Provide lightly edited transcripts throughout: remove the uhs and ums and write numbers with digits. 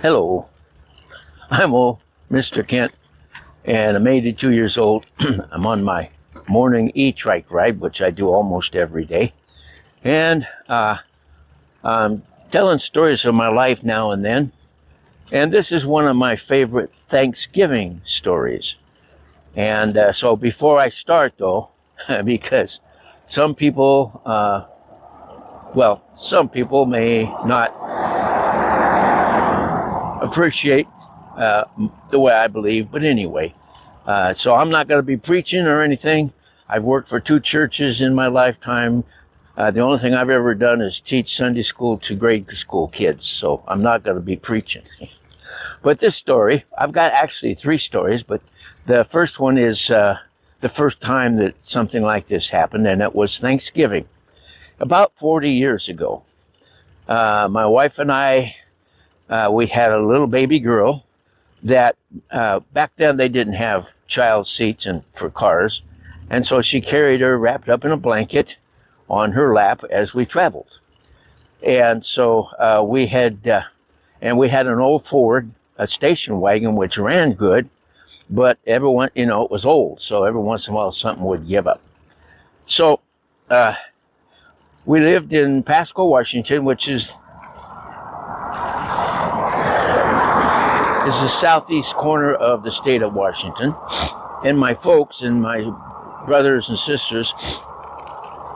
Hello, I'm old Mr. Kent, and I'm 82 years old. I'm on my morning e-trike ride, which I do almost every day. And I'm telling stories of my life now and then. And this is one of my favorite Thanksgiving stories. And so before I start, though, because some people, some people may not appreciate the way I believe, but anyway, so I'm not going to be preaching or anything. I've worked for two churches in my lifetime. The only thing I've ever done is teach Sunday school to grade school kids, so I'm not going to be preaching. But this story, I've got actually three stories, but the first one is the first time that something like this happened, and it was Thanksgiving. About 40 years ago, my wife and I, we had a little baby girl that back then they didn't have child seats for cars, and so she carried her wrapped up in a blanket on her lap as we traveled. And so we had an old Ford, a station wagon, which ran good, but everyone, it was old, so every once in a while something would give up. So we lived in Pasco, Washington, which is the southeast corner of the state of Washington. And my folks and my brothers and sisters,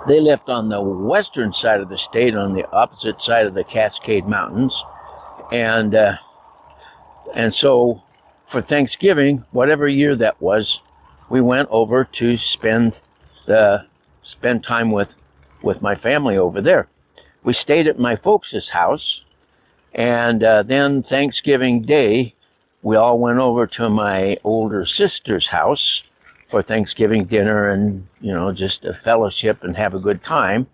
they lived on the western side of the state, on the opposite side of the Cascade Mountains. And so for Thanksgiving, whatever year that was, we went over to spend time with my family over there. We stayed at my folks' house, and then Thanksgiving Day, we all went over to my older sister's house for Thanksgiving dinner and, just a fellowship and have a good time.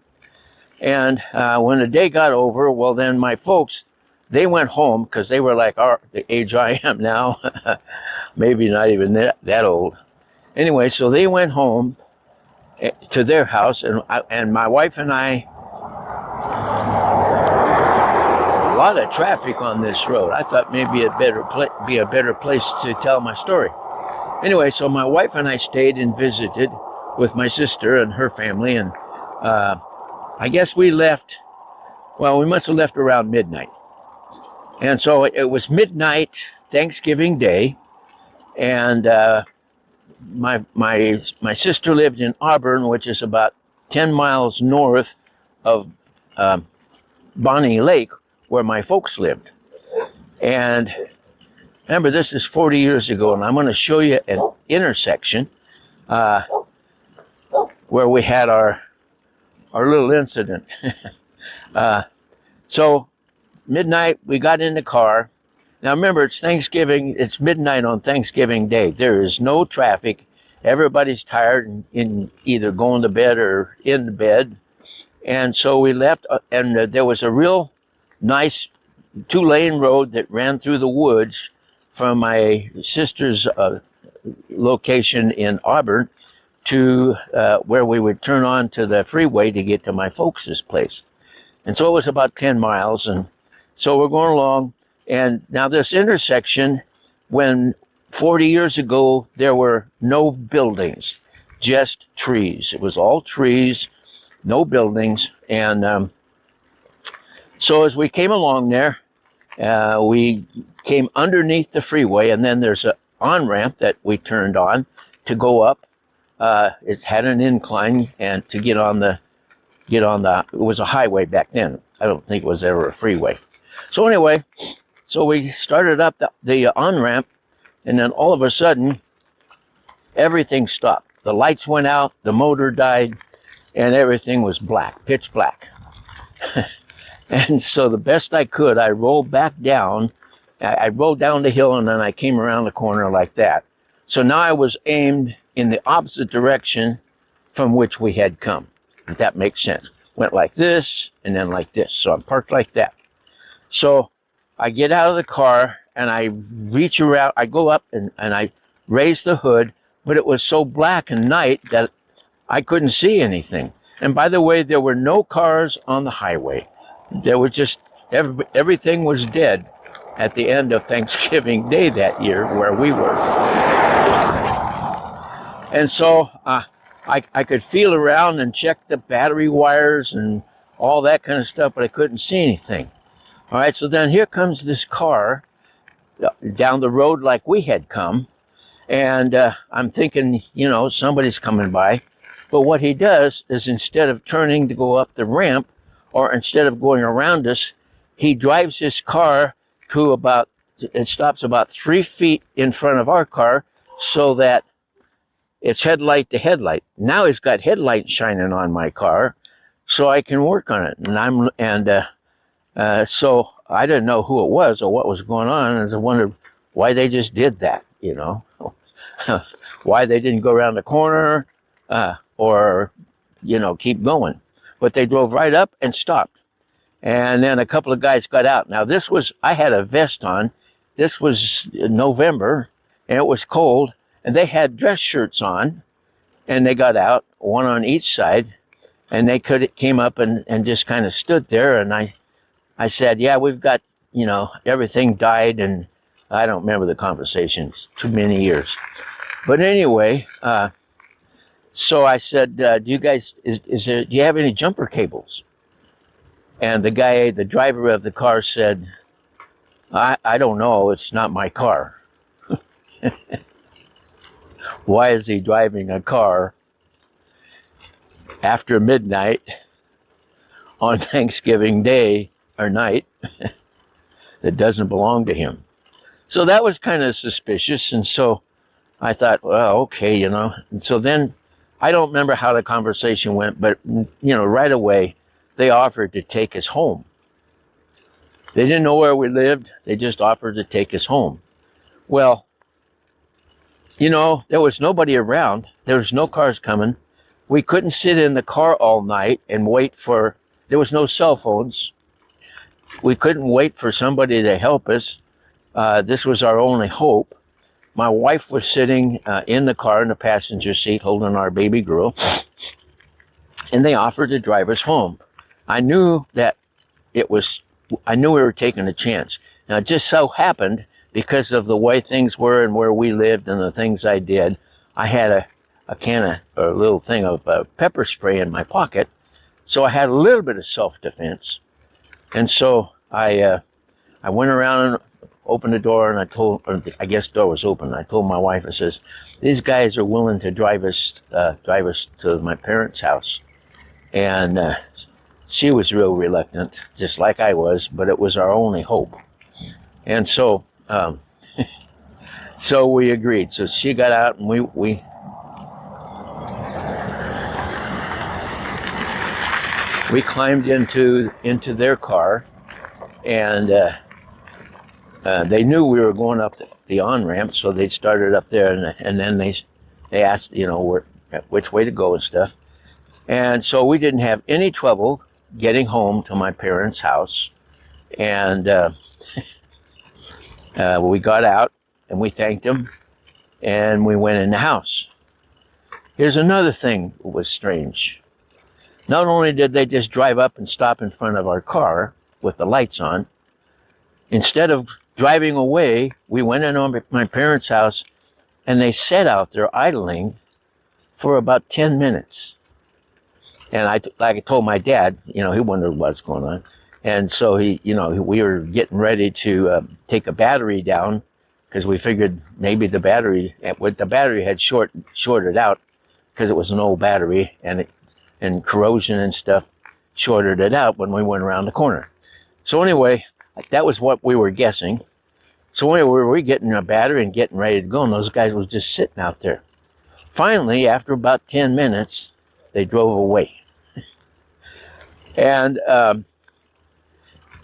And when the day got over, well, then my folks, they went home because they were like the age I am now, maybe not even that old. Anyway, so they went home to their house, and my wife and I, a lot of traffic on this road. I thought maybe it be a better place to tell my story. Anyway, so my wife and I stayed and visited with my sister and her family, and I guess we left, we must have left around midnight. And so it was midnight Thanksgiving Day, and my sister lived in Auburn, which is about 10 miles north of Bonnie Lake, where my folks lived. And remember, this is 40 years ago, and I'm going to show you an intersection where we had our little incident. So midnight, we got in the car. Now remember, it's Thanksgiving. It's midnight on Thanksgiving Day. There is no traffic. Everybody's tired in either going to bed or in the bed. And so we left, and there was a real nice 2-lane road that ran through the woods from my sister's location in Auburn to where we would turn on to the freeway to get to my folks' place. And so it was about 10 miles. And so we're going along. And now this intersection, when 40 years ago, there were no buildings, just trees. It was all trees, no buildings. And so as we came along there, we came underneath the freeway, and then there's an on-ramp that we turned on to go up. It had an incline, and to get on the, it was a highway back then. I don't think it was ever a freeway. So anyway, so we started up the on-ramp, and then all of a sudden, everything stopped. The lights went out, the motor died, and everything was black, pitch black. And so the best I could, I rolled back down. I rolled down the hill, and then I came around the corner like that. So now I was aimed in the opposite direction from which we had come, if that makes sense. Went like this, and then like this. So I'm parked like that. So I get out of the car, and I reach around. I go up, and I raise the hood, but it was so black and night that I couldn't see anything. And by the way, there were no cars on the highway. There was just, everything was dead. at the end of Thanksgiving Day that year where we were. And so I could feel around and check the battery wires and all that kind of stuff, but I couldn't see anything. All right, so then here comes this car down the road like we had come. And I'm thinking, somebody's coming by. But what he does is instead of turning to go up the ramp, or instead of going around us, he drives his car to it stops about 3 feet in front of our car so that it's headlight to headlight. Now he's got headlights shining on my car so I can work on it. So I didn't know who it was or what was going on, and I wondered why they just did that, why they didn't go around the corner or keep going. But they drove right up and stopped. And then a couple of guys got out. Now I had a vest on. This was November, and it was cold, and they had dress shirts on, and they got out, one on each side, and they came up and just kind of stood there, and I said, yeah, we've got, everything died, and I don't remember the conversation. It's too many years. But anyway, so I said, do you guys, do you have any jumper cables? And the driver of the car said, I don't know, it's not my car. Why is he driving a car after midnight on Thanksgiving Day or night that doesn't belong to him? So that was kind of suspicious, and so I thought, well, okay, And so then I don't remember how the conversation went, but right away they offered to take us home. They didn't know where we lived. They just offered to take us home. Well, there was nobody around. There was no cars coming. We couldn't sit in the car all night and wait there was no cell phones. We couldn't wait for somebody to help us. This was our only hope. My wife was sitting in the car in the passenger seat holding our baby girl, and they offered to drive us home. I knew we were taking a chance. Now, it just so happened, because of the way things were and where we lived and the things I did, I had a little thing of pepper spray in my pocket, so I had a little bit of self-defense. And so I went around and opened the door, and I guess the door was open. I told my wife, I says, these guys are willing to drive us to my parents' house. And she was real reluctant, just like I was, but it was our only hope. And so so we agreed. So she got out, and we climbed into their car, and they knew we were going up the on-ramp, so they started up there, and then they asked, which way to go and stuff. And so we didn't have any trouble getting home to my parents' house. And we got out, and we thanked them, and we went in the house. Here's another thing that was strange. Not only did they just drive up and stop in front of our car with the lights on, instead of driving away, we went in my parents' house, and they sat out there idling for about 10 minutes. And like I told my dad, he wondered what's going on. And so we were getting ready to take a battery down, because we figured maybe the battery had shorted out, because it was an old battery, and corrosion and stuff shorted it out when we went around the corner. So anyway, that was what we were guessing. So anyway, we were getting a battery and getting ready to go, and those guys were just sitting out there. Finally, after about 10 minutes, they drove away. And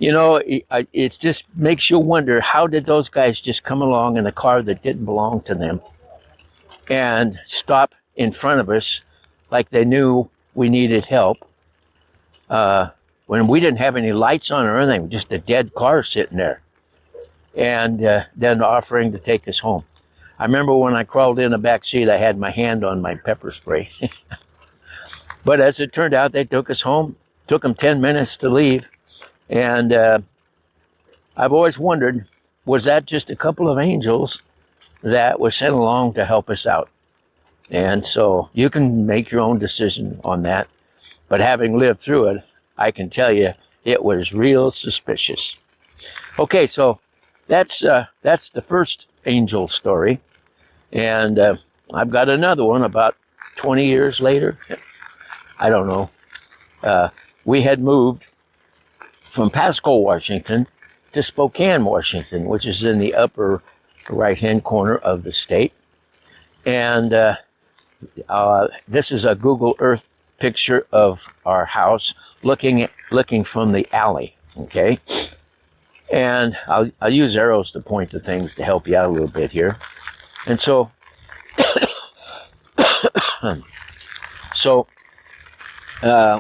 it just makes you wonder, how did those guys just come along in a car that didn't belong to them and stop in front of us like they knew we needed help, when we didn't have any lights on or anything, just a dead car sitting there, and then offering to take us home. I remember when I crawled in the back seat, I had my hand on my pepper spray. But as it turned out, they took us home. Took them 10 minutes to leave. And I've always wondered, was that just a couple of angels that were sent along to help us out? And so you can make your own decision on that. But having lived through it, I can tell you it was real suspicious. Okay, so that's the first angel story. And I've got another one about 20 years later. I don't know. We had moved from Pasco, Washington to Spokane, Washington, which is in the upper right-hand corner of the state. And this is a Google Earth picture of our house looking from the alley, okay? And I'll use arrows to point to things to help you out a little bit here. And so,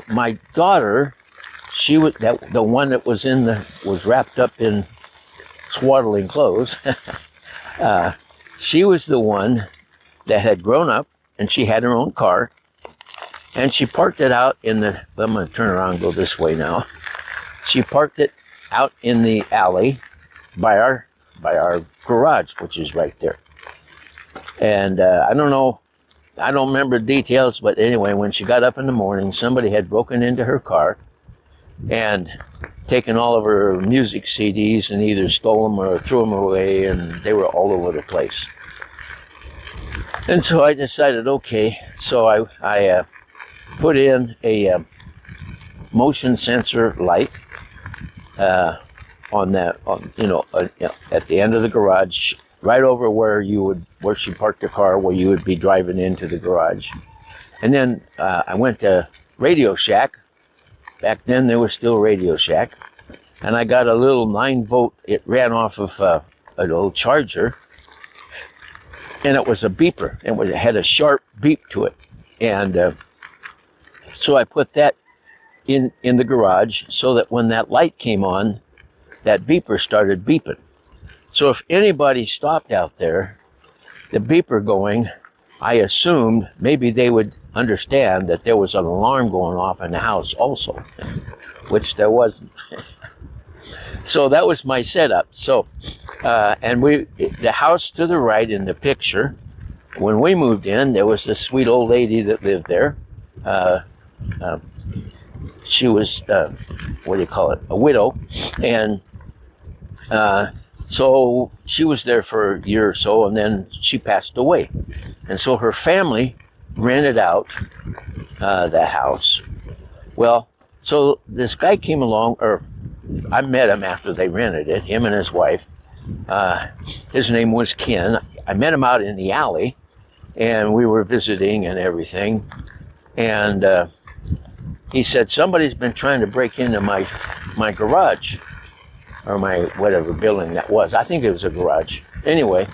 my daughter, she was the one that was wrapped up in swaddling clothes. She was the one that had grown up, and she had her own car, and she parked it out in the. I'm going to turn around and go this way now. She parked it out in the alley by our garage, which is right there. And I don't remember the details, but anyway, when she got up in the morning, somebody had broken into her car and taken all of her music CDs and either stole them or threw them away, and they were all over the place. And so I decided, okay, so I put in a motion sensor light at the end of the garage, right over where she parked the car, where you would be driving into the garage. And then I went to Radio Shack. Back then there was still Radio Shack, and I got a little 9-volt. It ran off of an old charger, and it was a beeper. It had a sharp beep to it, and so I put that in the garage so that when that light came on, that beeper started beeping. So if anybody stopped out there, the beeper going, I assumed maybe they would understand that there was an alarm going off in the house also, which there wasn't. So that was my setup. So, and the house to the right in the picture, when we moved in, there was this sweet old lady that lived there. She was, a widow. And so she was there for a year or so, and then she passed away. And so her family rented out that house. Well, so this guy came along, or I met him after they rented it, him and his wife. His name was Ken. I met him out in the alley, and we were visiting and everything. And he said, somebody's been trying to break into my garage, or my whatever building that was. I think it was a garage. Anyway,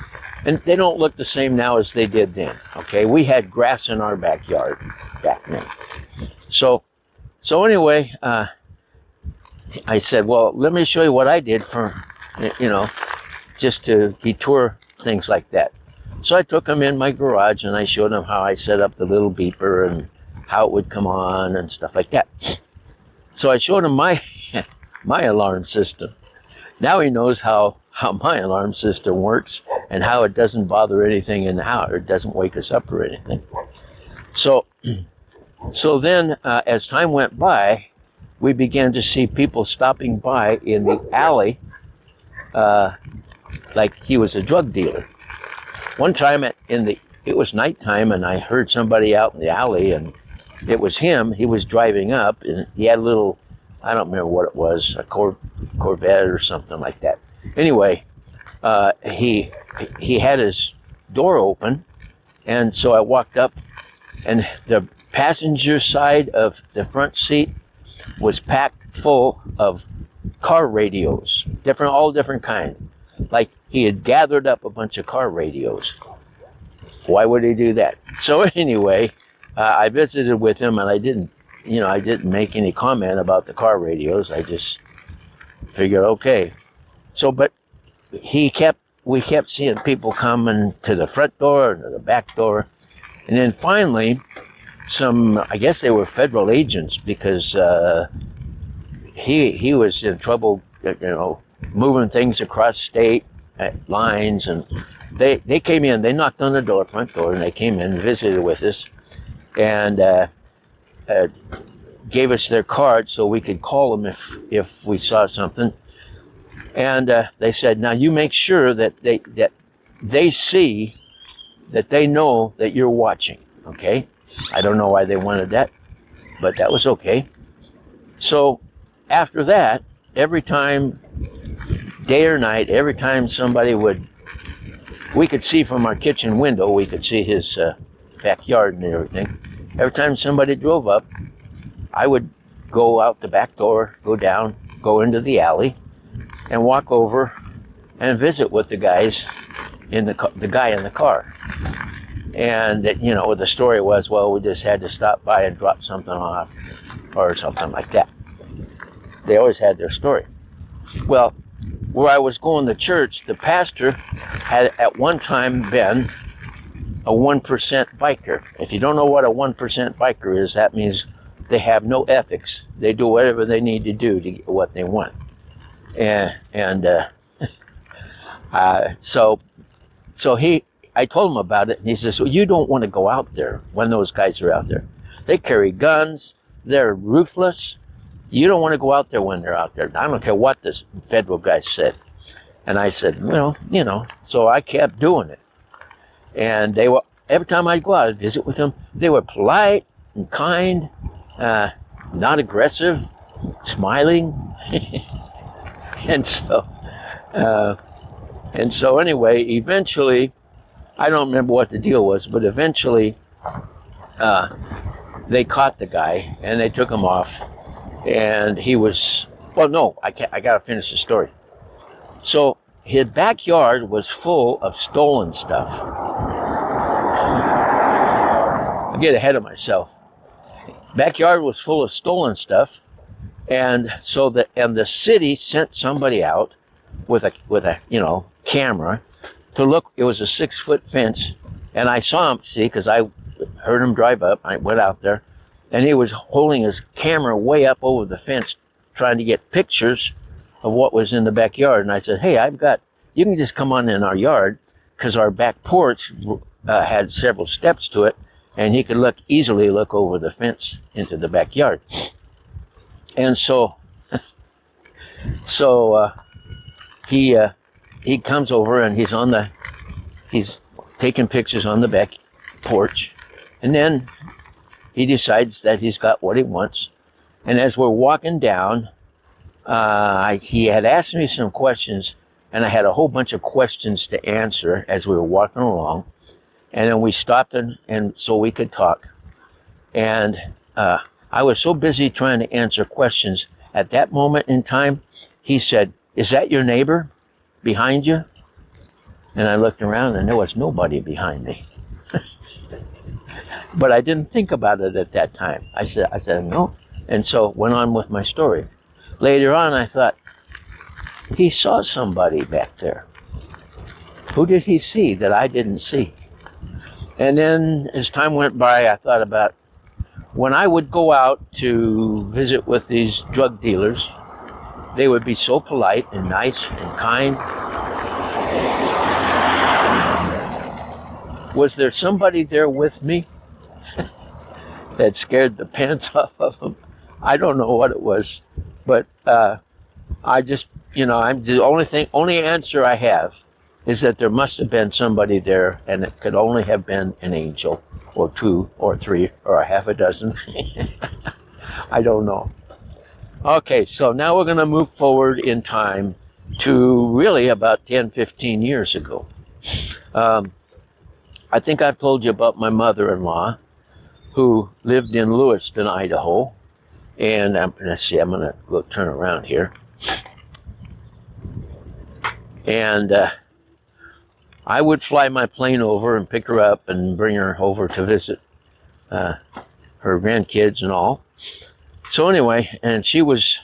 and they don't look the same now as they did then. Okay, we had grass in our backyard back then. So anyway, I said, well, let me show you what I did for, just to detour things like that. So I took him in my garage and I showed him how I set up the little beeper and how it would come on and stuff like that. So I showed him my alarm system. Now he knows how my alarm system works and how it doesn't bother anything in the house, or it doesn't wake us up or anything. So then, as time went by, we began to see people stopping by in the alley, like he was a drug dealer. One time it was nighttime, and I heard somebody out in the alley, and it was him. He was driving up, and he had a little, I don't remember what it was, a Corvette or something like that. Anyway, he had his door open, and so I walked up, and the passenger side of the front seat was packed full of car radios, all different kind. Like he had gathered up a bunch of car radios. Why would he do that? So anyway, I visited with him, and I didn't make any comment about the car radios. I just figured, okay. So, but we kept seeing people coming to the front door and to the back door. And then finally, I guess they were federal agents, because he was in trouble, moving things across state, lines, and they came in. They knocked on the door, front door, and they came in and visited with us, and gave us their card so we could call them if we saw something. And they said, now you make sure that they see, that they know that you're watching. Okay, I don't know why they wanted that, but that was okay. So after that, every time, day or night, every time somebody we could see from our kitchen window, we could see his backyard and everything. Every time somebody drove up, I would go out the back door, go down, go into the alley, and walk over and visit with the guys the guy in the car. And the story was, well, we just had to stop by and drop something off or something like that. They always had their story. Well, where I was going to church, the pastor had at one time been a 1% biker. If you don't know what a 1% biker is, that means they have no ethics. They do whatever they need to do to get what they want. So I told him about it, and he says, well, you don't want to go out there when those guys are out there. They carry guns. They're ruthless. You don't want to go out there when they're out there. I don't care what this federal guy said. And I said, well, so I kept doing it. And every time I'd go out and visit with them, they were polite and kind, not aggressive, smiling. And so anyway, eventually, I don't remember what the deal was, but eventually they caught the guy and they took him off. And he was, well, no, I got to finish the story. So his backyard was full of stolen stuff. I get ahead of myself. Backyard was full of stolen stuff. And so the city sent somebody out with a camera to look. It was a 6-foot fence, and I saw him, because I heard him drive up. I went out there, and he was holding his camera way up over the fence, trying to get pictures of what was in the backyard. And I said, hey, you can just come on in our yard, because our back porch had several steps to it, and he could easily look over the fence into the backyard. And so he comes over, and he's taking pictures on the back porch, and then he decides that he's got what he wants. And as we're walking down, he had asked me some questions, and I had a whole bunch of questions to answer as we were walking along. And then we stopped and so we could talk. And I was so busy trying to answer questions. At that moment in time, he said, is that your neighbor behind you? And I looked around, and there was nobody behind me. But I didn't think about it at that time. I said no, and so went on with my story. Later on, I thought, he saw somebody back there. Who did he see that I didn't see? And then as time went by, I thought about when I would go out to visit with these drug dealers, they would be so polite and nice and kind. Was there somebody there with me that scared the pants off of them? I don't know what it was, but I just, I'm the only answer I have is that there must have been somebody there, and it could only have been an angel, or 2 or 3 or a half a dozen. I don't know. Okay, so now we're going to move forward in time to really about 10, 15 years ago. I think I've told you about my mother-in-law, who lived in Lewiston, Idaho. And let's see, I'm going to go turn around here. And I would fly my plane over and pick her up and bring her over to visit her grandkids and all. So anyway, and she was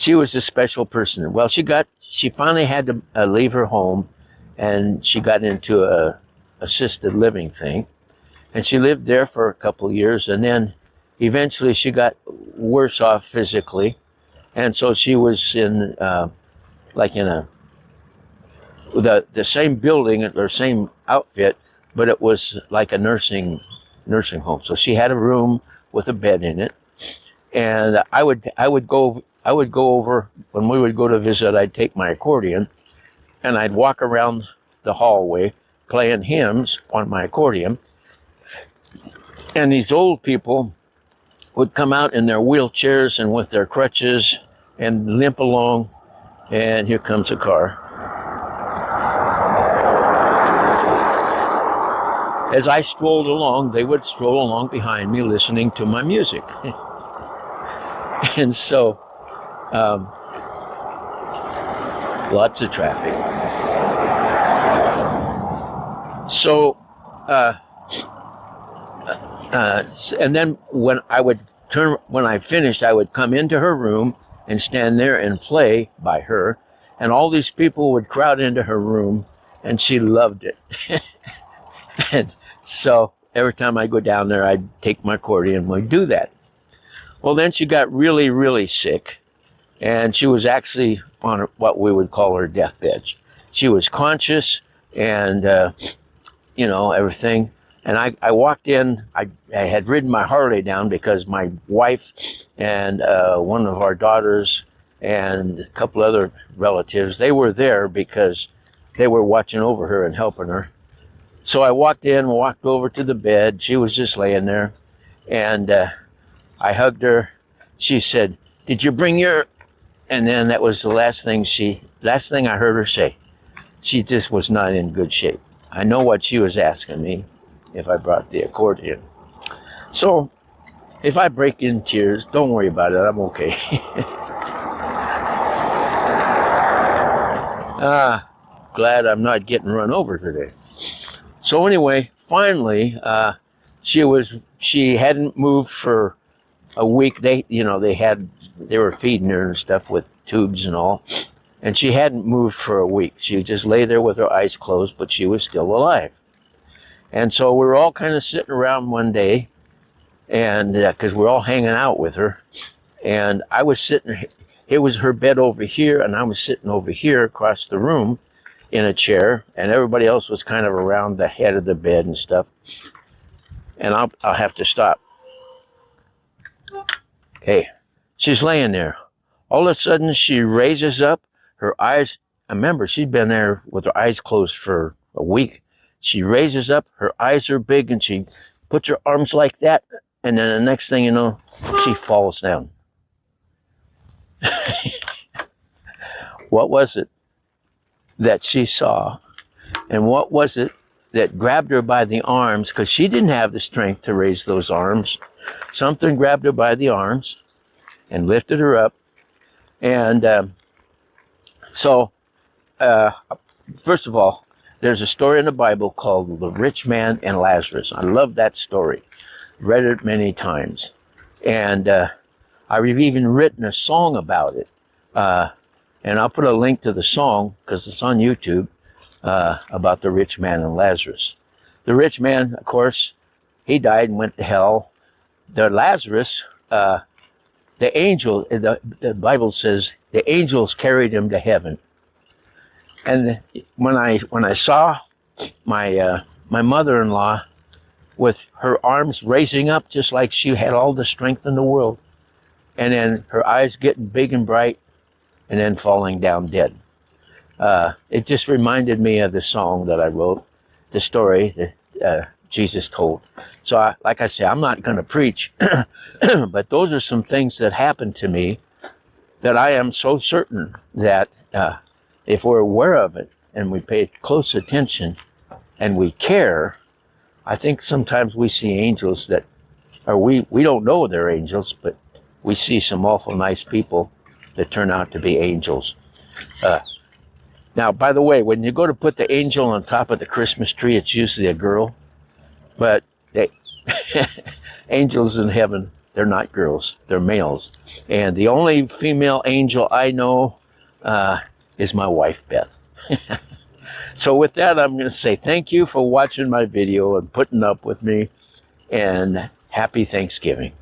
a special person. Well, she finally had to leave her home, and she got into a assisted living thing, and she lived there for a couple of years, and then eventually she got worse off physically, and so she was in a the same building or same outfit, but it was like a nursing home. So she had a room with a bed in it, and I would go over when we would go to visit. I'd take my accordion and I'd walk around the hallway playing hymns on my accordion, and these old people would come out in their wheelchairs and with their crutches and limp along, and here comes a car. As I strolled along, they would stroll along behind me listening to my music. And so, lots of traffic. So, and then when I finished, I would come into her room and stand there and play by her, and all these people would crowd into her room, and she loved it. And so every time I go down there, I'd take my accordion and we'd do that. Well, then she got really, really sick, and she was actually on what we would call her deathbed. She was conscious and, everything. And I walked in, I had ridden my Harley down because my wife and one of our daughters and a couple other relatives, they were there because they were watching over her and helping her. So I walked over to the bed. She was just laying there, and I hugged her. She said, "Did you bring your..." And then that was the last thing I heard her say. She just was not in good shape. I know what she was asking me, if I brought the accordion. So if I break in tears, don't worry about it. I'm okay. Glad I'm not getting run over today. So anyway, finally, she hadn't moved for a week. They were feeding her and stuff with tubes and all, and she hadn't moved for a week. She just lay there with her eyes closed, but she was still alive. And so we were all kind of sitting around one day, and because we're all hanging out with her, and I was sitting. It was her bed over here, and I was sitting over here across the room in a chair, and everybody else was kind of around the head of the bed and stuff. And I'll have to stop. Okay, she's laying there. All of a sudden, she raises up her eyes. I remember she'd been there with her eyes closed for a week. She raises up, her eyes are big, and she puts her arms like that, and then the next thing you know, she falls down. What was it that she saw, and what was it that grabbed her by the arms, because she didn't have the strength to raise those arms? Something grabbed her by the arms and lifted her up. And first of all, there's a story in the Bible called The Rich Man and Lazarus. I love that story. Read it many times. And I've even written a song about it. And I'll put a link to the song, because it's on YouTube, about the rich man and Lazarus. The rich man, of course, he died and went to hell. The Lazarus, the Bible says the angels carried him to heaven. And when I saw my mother-in-law with her arms raising up just like she had all the strength in the world, and then her eyes getting big and bright, and then falling down dead. It just reminded me of the song that I wrote, the story that Jesus told. So like I say, I'm not going to preach, but those are some things that happened to me that I am so certain that if we're aware of it and we pay close attention and we care, I think sometimes we see angels that, or we don't know they're angels, but we see some awful nice people that turn out to be angels. Now, by the way, when you go to put the angel on top of the Christmas tree, it's usually a girl. But angels in heaven, they're not girls, they're males. And the only female angel I know is my wife, Beth. So with that, I'm going to say thank you for watching my video and putting up with me, and happy Thanksgiving.